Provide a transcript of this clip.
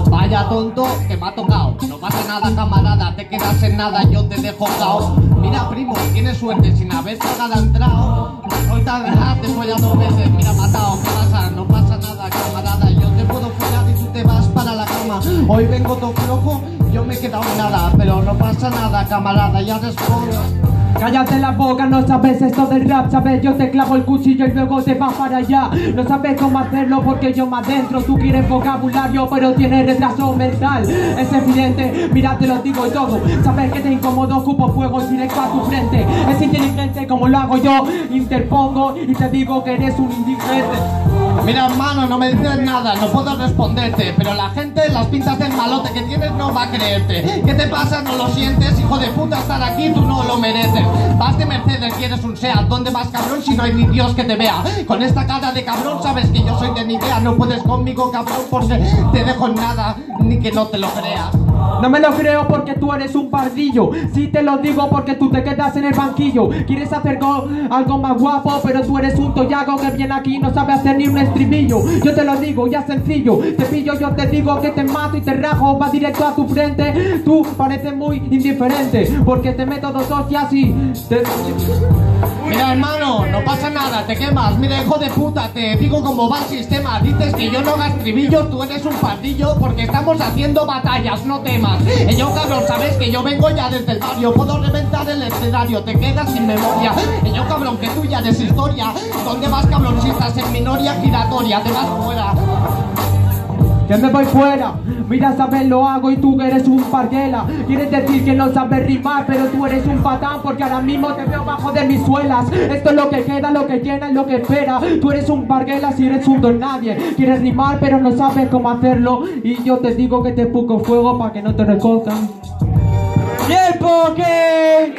Vaya tonto que me ha tocado. No pasa nada, camarada, te quedas en nada, yo te dejo cao. Mira, primo, tienes suerte sin haber cagado entrado. Ahorita te follas 2 veces, mira, matado. ¿Qué pasa? No pasa nada, camarada, yo te puedo follar y tú te vas para la cama. Hoy vengo todo flojo, yo me he quedado en nada, pero no pasa nada, camarada, ya respondo. Cállate la boca, no sabes esto del rap, sabes, yo te clavo el cuchillo y luego te vas para allá. No sabes cómo hacerlo porque yo más dentro, tú quieres vocabulario pero tienes retraso mental. Es evidente, mira te lo digo y todo, sabes que te incomodo, cupo fuego directo a tu frente. Es inteligente como lo hago yo, interpongo y te digo que eres un indigente. Mira, hermano, no me dices nada, no puedo responderte, pero la gente, las pintas del malote que tienes no va a creerte. ¿Qué te pasa? ¿No lo sientes? Hijo de puta, estar aquí, tú no lo mereces. Vas de Mercedes, quieres un SEAT, ¿dónde vas, cabrón, si no hay ni Dios que te vea? Con esta cara de cabrón sabes que yo soy de ni idea, no puedes conmigo, cabrón, porque te dejo en nada, ni que no te lo creas. No me lo creo porque tú eres un pardillo. Sí te lo digo porque tú te quedas en el banquillo. Quieres hacer algo más guapo, pero tú eres un toyago que viene aquí y no sabe hacer ni un estribillo. Yo te lo digo, ya sencillo. Te pillo, yo te digo que te mato y te rajo. Va directo a tu frente. Tú pareces muy indiferente porque te meto 2 hostias y te... Mira, hermano, no pasa nada, te quemas. Mira, hijo de puta, te digo cómo va el sistema. Dices que yo no haga estribillos, tú eres un pardillo porque estamos haciendo batallas, no temas. Yo, cabrón, sabes que yo vengo ya desde el barrio, puedo reventar el escenario, te quedas sin memoria. Yo, cabrón, que tú ya eres historia. ¿Dónde vas, cabrón, si estás en minoría giratoria? Te vas fuera. Que me voy fuera, mira, sabes lo hago y tú eres un parguela. Quieres decir que no sabes rimar, pero tú eres un patán porque ahora mismo te veo bajo de mis suelas. Esto es lo que queda, lo que llena, lo que espera. Tú eres un parguela si eres un don nadie. Quieres rimar pero no sabes cómo hacerlo y yo te digo que te pongo fuego para que no te recojan. ¡Tiempo que!